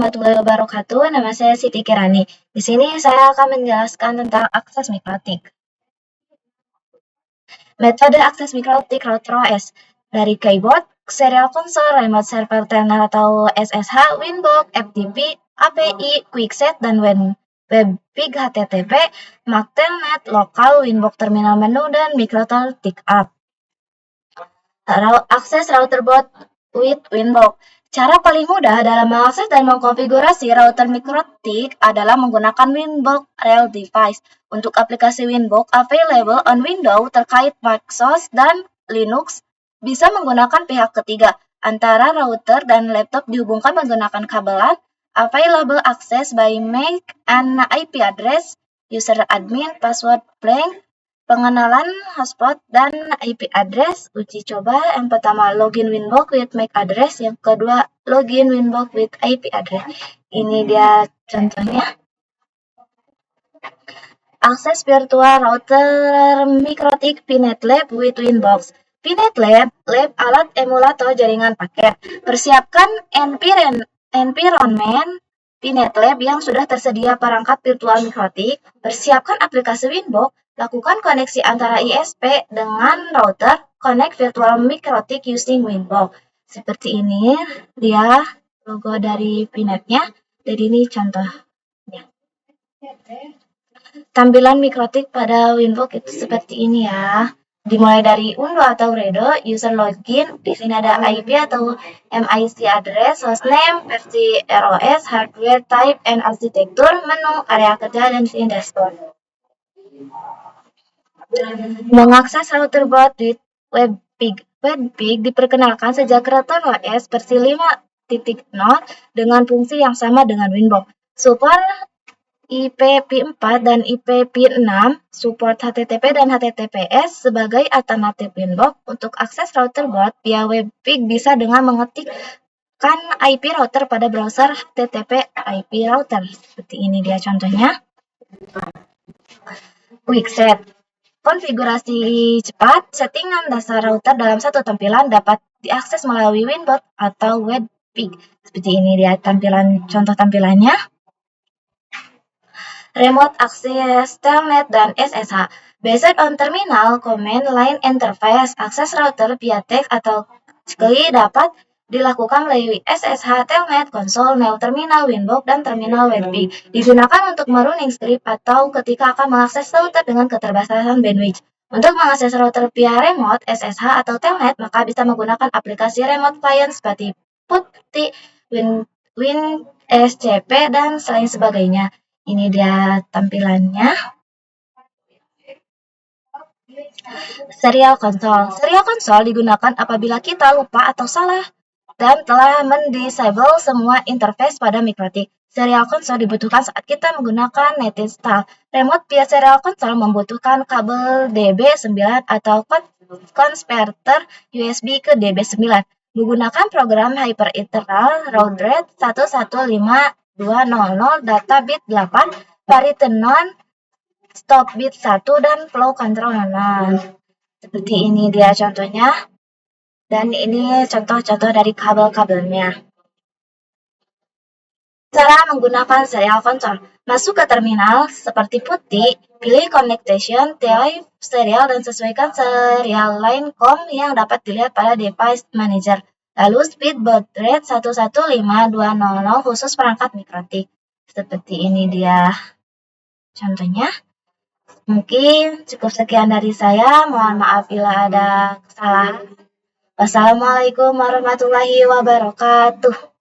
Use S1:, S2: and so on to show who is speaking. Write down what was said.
S1: warahmatullahi wabarakatuh. Nama saya Siti Kirani. Di sini saya akan menjelaskan tentang akses mikrotik. Metode akses mikrotik router OS dari keyboard, serial console, remote server terminal atau SSH, Winbox, FTP, API, Quickset, dan WebPig HTTP, MAC Telnet, lokal, Winbox terminal menu, dan mikrotik up. Akses router boot with Winbox. Cara paling mudah dalam mengakses dan mengkonfigurasi router mikrotik adalah menggunakan Winbox Real Device. Untuk aplikasi Winbox available on Windows terkait Microsoft dan Linux bisa menggunakan pihak ketiga. Antara router dan laptop dihubungkan menggunakan kabelan. Available access by MAC and IP address, user admin, password blank, pengenalan hotspot dan IP address. Uji coba yang pertama login Winbox with MAC address, yang kedua login Winbox with IP address. Ini dia contohnya. Akses virtual router mikrotik Pinet Lab with Winbox. Pinet Lab alat emulator jaringan paket. Persiapkan environment Pinet Lab yang sudah tersedia perangkat virtual mikrotik. Persiapkan aplikasi Winbox. Lakukan koneksi antara ISP dengan router. Connect virtual mikrotik using Winbox. Seperti ini dia logo dari Pinetnya. Jadi ini contohnya. Tampilan mikrotik pada Winbox itu seperti ini ya. Dimulai dari undo atau redo, user login, di sini ada IP atau MIC address, hostname, versi ROS, hardware type, and arsitektur, menu, area kerja, dan sini dashboard. Mengakses router boot with WebPig. WebPig diperkenalkan sejak Router OS versi 5.0 dengan fungsi yang sama dengan Winbox. Support IPv4 dan IPv6, support HTTP dan HTTPS sebagai alternatif Winbox. Untuk akses router boot via WebPig bisa dengan mengetikkan IP router pada browser HTTP IP router. Seperti ini dia contohnya. Quickset. Konfigurasi cepat, settingan dasar router dalam satu tampilan dapat diakses melalui Winbox atau WebPig. Seperti ini dia contoh tampilannya. Remote Access Telnet dan SSH. Based on Terminal Command Line Interface, akses router via text atau CLI dapat dilakukan melalui SSH, Telnet, konsol, Neo Terminal, Winbox, dan terminal WebPig. Digunakan untuk merunning script atau ketika akan mengakses router dengan keterbatasan bandwidth. Untuk mengakses router via remote, SSH, atau Telnet, maka bisa menggunakan aplikasi remote client seperti PuTTY, WinSCP, dan selain sebagainya. Ini dia tampilannya. Serial console. Serial console digunakan apabila kita lupa atau salah dan telah mendisable semua interface pada mikrotik. Serial console dibutuhkan saat kita menggunakan net install. Remote via serial console membutuhkan kabel DB9 atau converter USB ke DB9. Menggunakan program HyperIntegral Raudred 115200 data bit 8, parity non, stop bit 1, dan flow control 0. Seperti ini dia contohnya. Dan ini contoh-contoh dari kabel-kabelnya. Cara menggunakan serial console. Masuk ke terminal seperti PuTTY, pilih connection, type serial, dan sesuaikan serial line COM yang dapat dilihat pada device manager. Lalu speed baud rate 115200 khusus perangkat mikrotik. Seperti ini dia contohnya. Mungkin cukup sekian dari saya. Mohon maaf bila ada kesalahan. Wassalamualaikum warahmatullahi wabarakatuh.